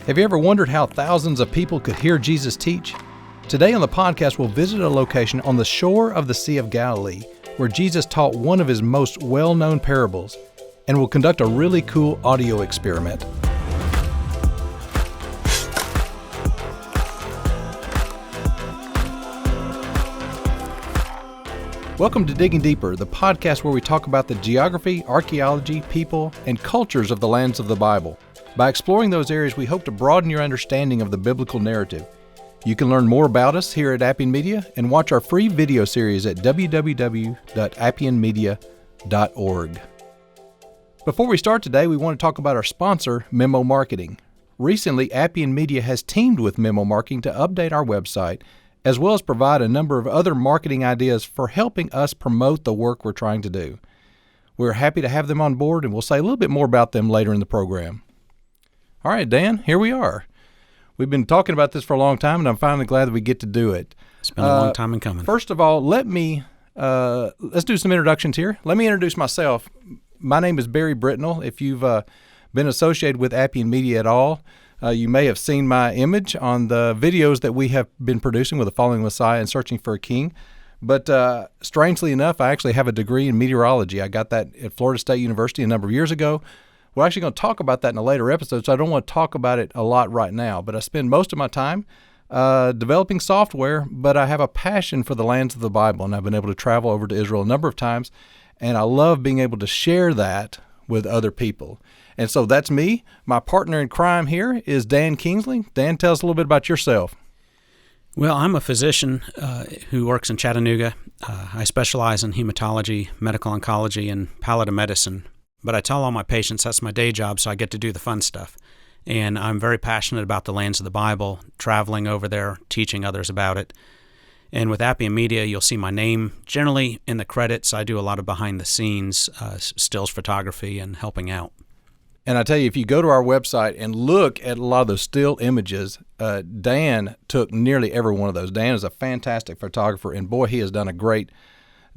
Have you ever wondered how thousands of people could hear Jesus teach? Today on the podcast, we'll visit a location on the shore of the Sea of Galilee where Jesus taught one of his most well-known parables, and we'll conduct a really cool audio experiment. Welcome to Digging Deeper, the podcast where we talk about the geography, archaeology, people, and cultures of the lands of the Bible. By exploring those areas, we hope to broaden your understanding of the biblical narrative. You can learn more about us here at Appian Media and watch our free video series at www.appianmedia.org. Before we start today, we want to talk about our sponsor, Memo Marketing. Recently, Appian Media has teamed with Memo Marketing to update our website, as well as provide a number of other marketing ideas for helping us promote the work we're trying to do. We're happy to have them on board, and we'll say a little bit more about them later in the program. All right, Dan, here we are. We've been talking about this for a long time, and I'm finally glad that we get to do it. It's been a long time in coming. First of all, let's do some introductions here. Let me introduce myself. My name is Barry Britnell. If you've been associated with Appian Media at all, you may have seen my image on the videos that we have been producing with the Following Messiah and Searching for a King. But strangely enough, I actually have a degree in meteorology. I got that at Florida State University a number of years ago. We're actually going to talk about that in a later episode, so I don't want to talk about it a lot right now. But I spend most of my time developing software, but I have a passion for the lands of the Bible, and I've been able to travel over to Israel a number of times, and I love being able to share that with other people. And so that's me. My partner in crime here is Dan Kingsley. Dan, tell us a little bit about yourself. Well, I'm a physician who works in Chattanooga. I specialize in hematology, medical oncology, and palliative medicine. But I tell all my patients that's my day job, so I get to do the fun stuff. And I'm very passionate about the lands of the Bible, traveling over there, teaching others about it. And with Appian Media, you'll see my name generally in the credits. I do a lot of behind-the-scenes stills photography and helping out. And I tell you, if you go to our website and look at a lot of those still images, Dan took nearly every one of those. Dan is a fantastic photographer, and boy, he has done a great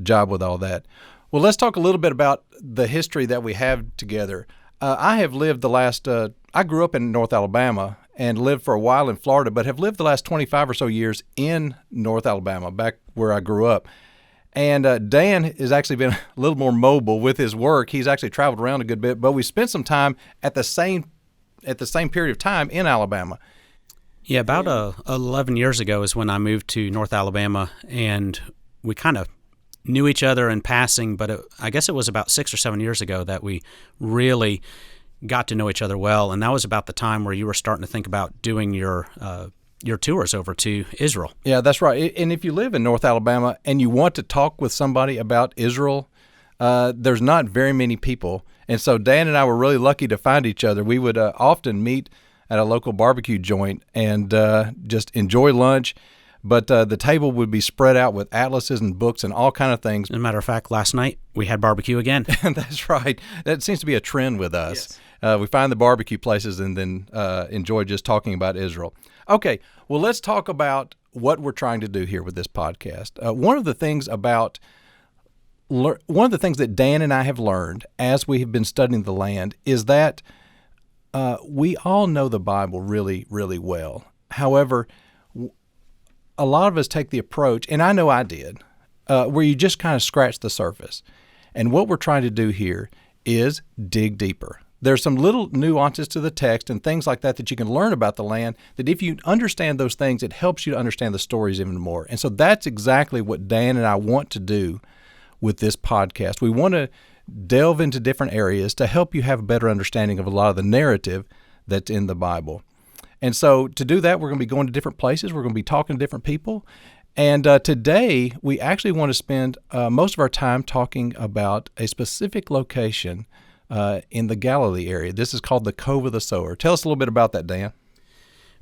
job with all that. Well, let's talk a little bit about the history that we have together. I have lived I grew up in North Alabama and lived for a while in Florida, but have lived the last 25 or so years in North Alabama, back where I grew up. And Dan has actually been a little more mobile with his work. He's actually traveled around a good bit, but we spent some time at the same period of time in Alabama. Yeah, about 11 years ago is when I moved to North Alabama, and we kind of knew each other in passing, but I guess it was about 6 or 7 years ago that we really got to know each other well, and that was about the time where you were starting to think about doing your tours over to Israel. Yeah, that's right. And if you live in North Alabama and you want to talk with somebody about Israel, there's not very many people. And so Dan and I were really lucky to find each other. We would often meet at a local barbecue joint and just enjoy lunch. But the table would be spread out with atlases and books and all kind of things. As a matter of fact, last night we had barbecue again. That's right. That seems to be a trend with us. Yes. We find the barbecue places and then enjoy just talking about Israel. Okay, well, let's talk about what we're trying to do here with this podcast. One of the things that Dan and I have learned as we have been studying the land is that we all know the Bible really, really well. However, a lot of us take the approach, and I know I did, where you just kind of scratch the surface. And what we're trying to do here is dig deeper. There's some little nuances to the text and things like that you can learn about the land, that if you understand those things, it helps you to understand the stories even more. And so that's exactly what Dan and I want to do with this podcast. We want to delve into different areas to help you have a better understanding of a lot of the narrative that's in the Bible. And so to do that, we're going to be going to different places. We're going to be talking to different people. And today, we actually want to spend most of our time talking about a specific location in the Galilee area. This is called the Cove of the Sower. Tell us a little bit about that, Dan.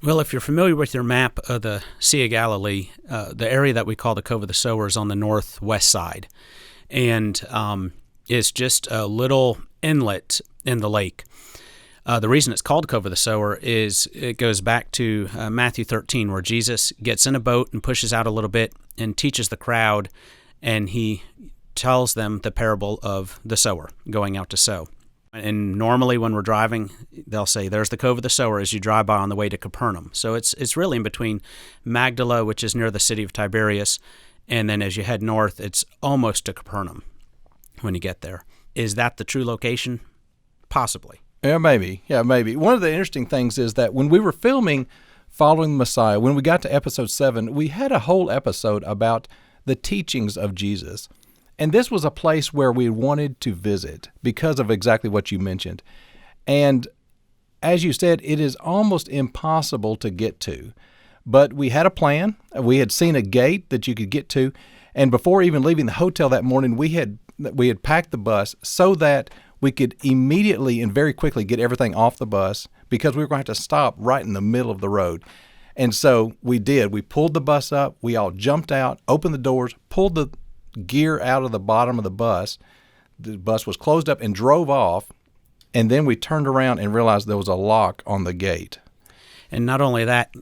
Well, if you're familiar with your map of the Sea of Galilee, the area that we call the Cove of the Sower is on the northwest side. And it's just a little inlet in the lake. The reason it's called Cove of the Sower is it goes back to Matthew 13, where Jesus gets in a boat and pushes out a little bit and teaches the crowd, and he tells them the parable of the sower going out to sow. And normally when we're driving, they'll say, there's the Cove of the Sower as you drive by on the way to Capernaum. So it's really in between Magdala, which is near the city of Tiberias, and then as you head north, it's almost to Capernaum when you get there. Is that the true location? Possibly. Yeah, maybe. One of the interesting things is that when we were filming Following the Messiah, when we got to episode 7, we had a whole episode about the teachings of Jesus. And this was a place where we wanted to visit because of exactly what you mentioned. And as you said, it is almost impossible to get to. But we had a plan. We had seen a gate that you could get to. And before even leaving the hotel that morning, we had packed the bus so that we could immediately and very quickly get everything off the bus because we were going to have to stop right in the middle of the road. And so we did. We pulled the bus up. We all jumped out, opened the doors, pulled the gear out of the bottom of the bus. The bus was closed up and drove off. And then we turned around and realized there was a lock on the gate. And not only that,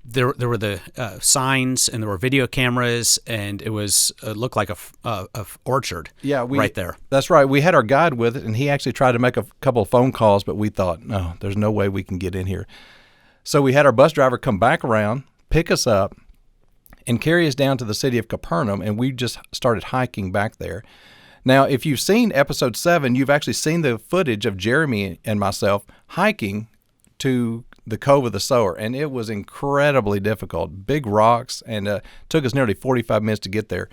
there were the signs and there were video cameras, and it looked like a orchard right there. That's right. We had our guide with it, and he actually tried to make a couple of phone calls, but we thought, no, there's no way we can get in here. So we had our bus driver come back around, pick us up, and carry us down to the city of Capernaum, and we just started hiking back there. Now, if you've seen episode 7, you've actually seen the footage of Jeremy and myself hiking to the Cove of the Sower, and it was incredibly difficult. Big rocks, and took us nearly 45 minutes to get there.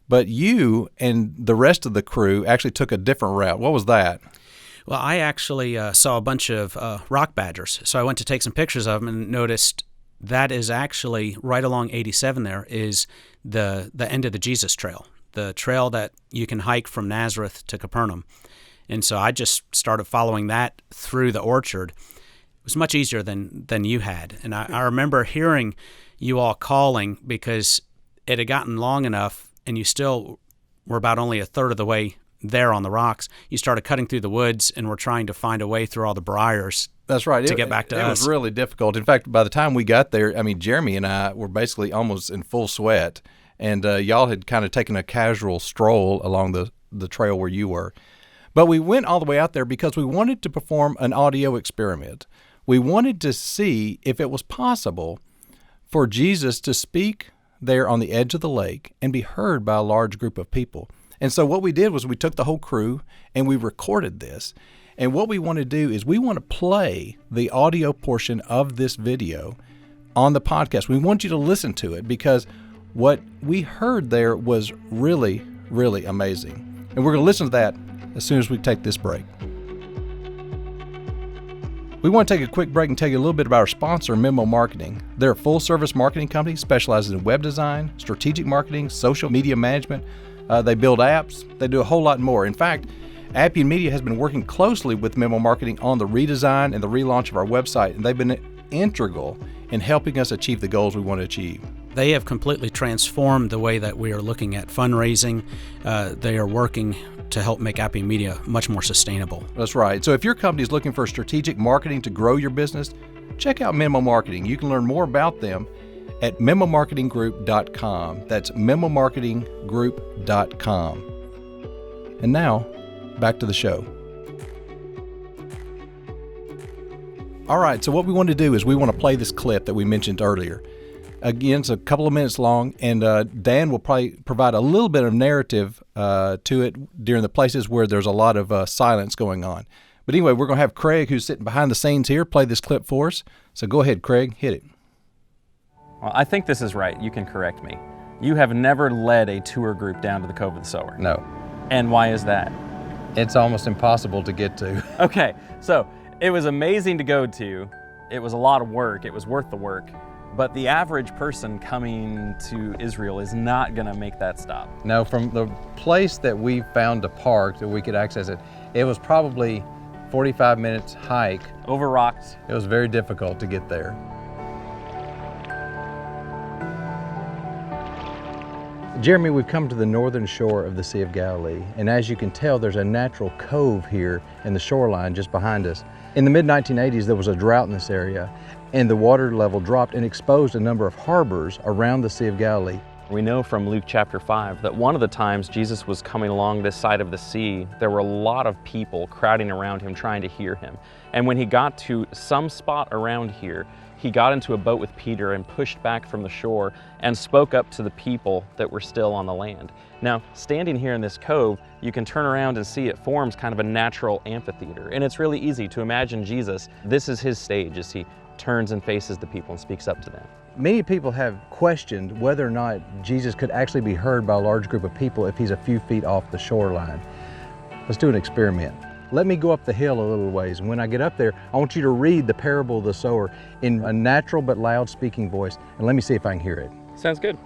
But you and the rest of the crew actually took a different route. What was that? Well, I actually saw a bunch of rock badgers, so I went to take some pictures of them and noticed that is actually right along 87 there is the end of the Jesus Trail, the trail that you can hike from Nazareth to Capernaum. And so I just started following that through the orchard. It was much easier than you had. And I remember hearing you all calling because it had gotten long enough and you still were about only a third of the way there on the rocks. You started cutting through the woods and were trying to find a way through all the briars. That's right. To get back to us. It was really difficult. In fact, by the time we got there, I mean, Jeremy and I were basically almost in full sweat. And y'all had kind of taken a casual stroll along the trail where you were. But we went all the way out there because we wanted to perform an audio experiment. We wanted to see if it was possible for Jesus to speak there on the edge of the lake and be heard by a large group of people. And so what we did was we took the whole crew and we recorded this. And what we want to do is we want to play the audio portion of this video on the podcast. We want you to listen to it because what we heard there was really, really amazing. And we're going to listen to that as soon as we take this break. We want to take a quick break and tell you a little bit about our sponsor, Memo Marketing. They're a full-service marketing company specializing in web design, strategic marketing, social media management. They build apps. They do a whole lot more. In fact, Appian Media has been working closely with Memo Marketing on the redesign and the relaunch of our website, and they've been integral in helping us achieve the goals we want to achieve. They have completely transformed the way that we are looking at fundraising. They are working to help make Appian Media much more sustainable. That's right. So if your company is looking for strategic marketing to grow your business, check out Memo Marketing. You can learn more about them at memomarketinggroup.com. That's memomarketinggroup.com. And now, back to the show. All right, so what we want to do is we want to play this clip that we mentioned earlier. Again, it's a couple of minutes long, and Dan will probably provide a little bit of narrative to it during the places where there's a lot of silence going on. But anyway, we're going to have Craig, who's sitting behind the scenes here, play this clip for us. So go ahead, Craig, hit it. Well, I think this is right. You can correct me. You have never led a tour group down to the Cove of the Sower. No. And why is that? It's almost impossible to get to. Okay, so it was amazing to go to. It was a lot of work. It was worth the work. But the average person coming to Israel is not going to make that stop. No, from the place that we found to park that we could access it, it was probably 45 minutes hike. Over rocks. It was very difficult to get there. Jeremy, we've come to the northern shore of the Sea of Galilee, and as you can tell, there's a natural cove here in the shoreline just behind us. In the mid-1980s, there was a drought in this area, and the water level dropped and exposed a number of harbors around the Sea of Galilee. We know from Luke chapter 5 that one of the times Jesus was coming along this side of the sea, there were a lot of people crowding around him trying to hear him. And when he got to some spot around here, he got into a boat with Peter and pushed back from the shore and spoke up to the people that were still on the land. Now, standing here in this cove, you can turn around and see it forms kind of a natural amphitheater. And it's really easy to imagine Jesus, this is his stage as he turns and faces the people and speaks up to them. Many people have questioned whether or not Jesus could actually be heard by a large group of people if he's a few feet off the shoreline. Let's do an experiment. Let me go up the hill a little ways, and when I get up there, I want you to read the parable of the sower in a natural but loud speaking voice, and let me see if I can hear it. Sounds good.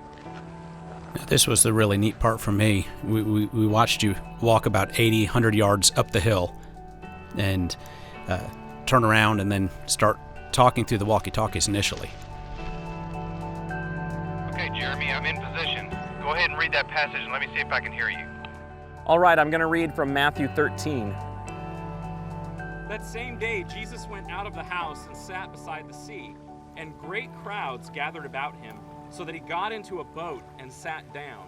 This was the really neat part for me. We watched you walk about 80, 100 yards up the hill and turn around and then start talking through the walkie-talkies initially. Okay, Jeremy, I'm in position. Go ahead and read that passage and let me see if I can hear you. All right, I'm going to read from Matthew 13. That same day, Jesus went out of the house and sat beside the sea, and great crowds gathered about him, so that he got into a boat and sat down.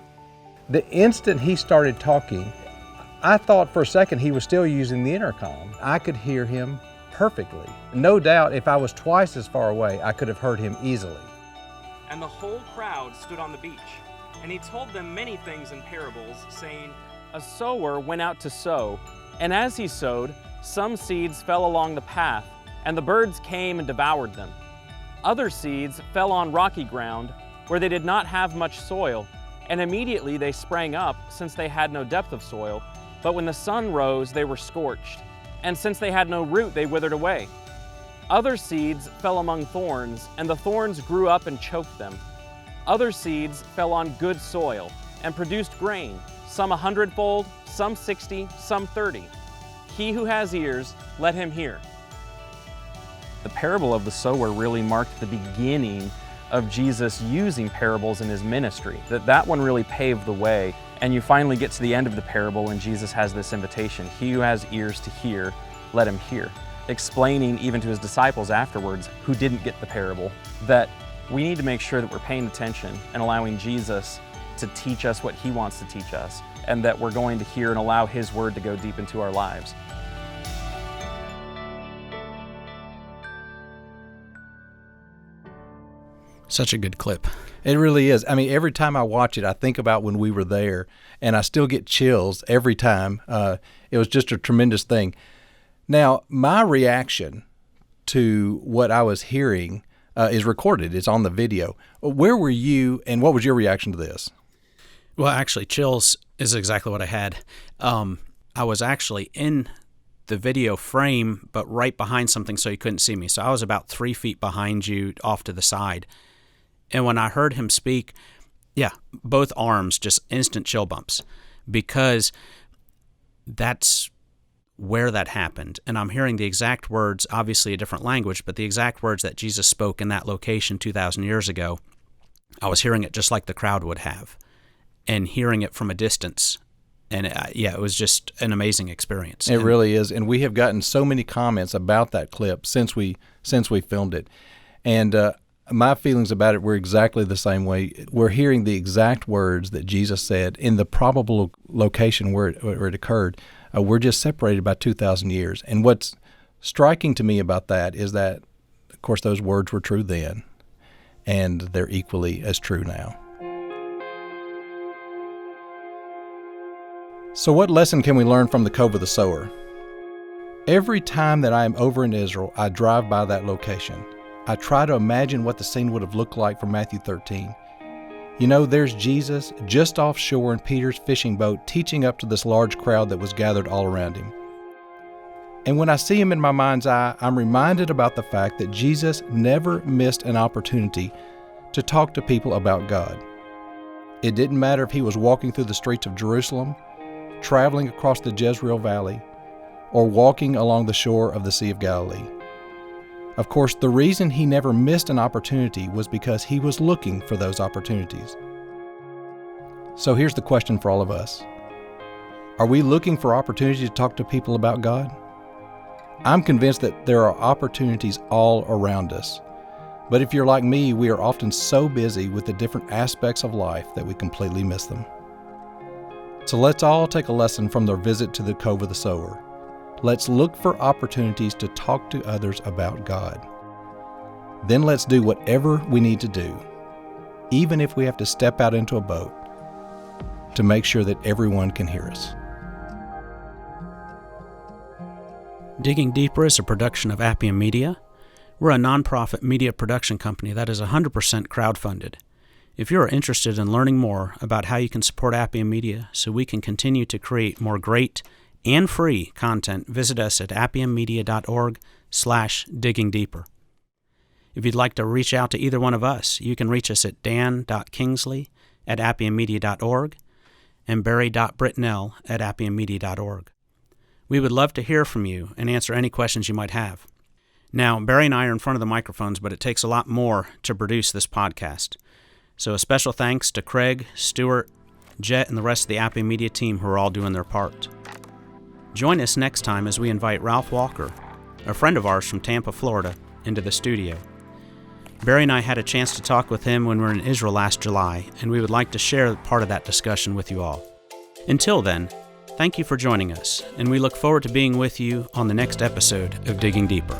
The instant he started talking, I thought for a second he was still using the intercom. I could hear him perfectly. No doubt if I was twice as far away, I could have heard him easily. And the whole crowd stood on the beach, and he told them many things in parables, saying, A sower went out to sow, and as he sowed, some seeds fell along the path, and the birds came and devoured them. Other seeds fell on rocky ground, where they did not have much soil, and immediately they sprang up, since they had no depth of soil. But when the sun rose, they were scorched, and since they had no root, they withered away. Other seeds fell among thorns, and the thorns grew up and choked them. Other seeds fell on good soil, and produced grain, some 100-fold, some 60, some 30. He who has ears, let him hear. The parable of the sower really marked the beginning of Jesus using parables in his ministry. That one really paved the way. And you finally get to the end of the parable and Jesus has this invitation, he who has ears to hear, let him hear. Explaining even to his disciples afterwards, who didn't get the parable, that we need to make sure that we're paying attention and allowing Jesus to teach us what he wants to teach us, and that we're going to hear and allow his word to go deep into our lives. Such a good clip. It really is. I mean, every time I watch it, I think about when we were there, and I still get chills every time. It was just a tremendous thing. Now, my reaction to what I was hearing is recorded. It's on the video. Where were you, and what was your reaction to this? Well, actually, chills is exactly what I had. I was actually in the video frame, but right behind something so you couldn't see me. So I was about 3 feet behind you off to the side. And when I heard him speak, both arms, just instant chill bumps, because that's where that happened. And I'm hearing the exact words, obviously a different language, but the exact words that Jesus spoke in that location 2,000 years ago. I was hearing it just like the crowd would have, and hearing it from a distance. And it was just an amazing experience. It really is. And we have gotten so many comments about that clip since we filmed it. And my feelings about it were exactly the same way. We're hearing the exact words that Jesus said in the probable location where it occurred. We're just separated by 2,000 years. And what's striking to me about that is that, of course, those words were true then, and they're equally as true now. So what lesson can we learn from the Cove of the Sower? Every time that I am over in Israel, I drive by that location. I try to imagine what the scene would have looked like from Matthew 13. You know, there's Jesus just offshore in Peter's fishing boat teaching up to this large crowd that was gathered all around him. And when I see him in my mind's eye, I'm reminded about the fact that Jesus never missed an opportunity to talk to people about God. It didn't matter if he was walking through the streets of Jerusalem, traveling across the Jezreel Valley, or walking along the shore of the Sea of Galilee. Of course, the reason he never missed an opportunity was because he was looking for those opportunities. So here's the question for all of us. Are we looking for opportunities to talk to people about God? I'm convinced that there are opportunities all around us. But if you're like me, we are often so busy with the different aspects of life that we completely miss them. So let's all take a lesson from their visit to the Cove of the Sower. Let's look for opportunities to talk to others about God. Then let's do whatever we need to do, even if we have to step out into a boat, to make sure that everyone can hear us. Digging Deeper is a production of Appian Media. We're a nonprofit media production company that is 100% crowdfunded. If you are interested in learning more about how you can support Appian Media so we can continue to create more great and free content, visit us at appianmedia.org/diggingdeeper. If you'd like to reach out to either one of us, you can reach us at dan.kingsley@appianmedia.org and barry.britnell@appianmedia.org. We would love to hear from you and answer any questions you might have. Now, Barry and I are in front of the microphones, but it takes a lot more to produce this podcast. So a special thanks to Craig, Stuart, Jet, and the rest of the Appian Media team who are all doing their part. Join us next time as we invite Ralph Walker, a friend of ours from Tampa, Florida, into the studio. Barry and I had a chance to talk with him when we were in Israel last July, and we would like to share part of that discussion with you all. Until then, thank you for joining us, and we look forward to being with you on the next episode of Digging Deeper.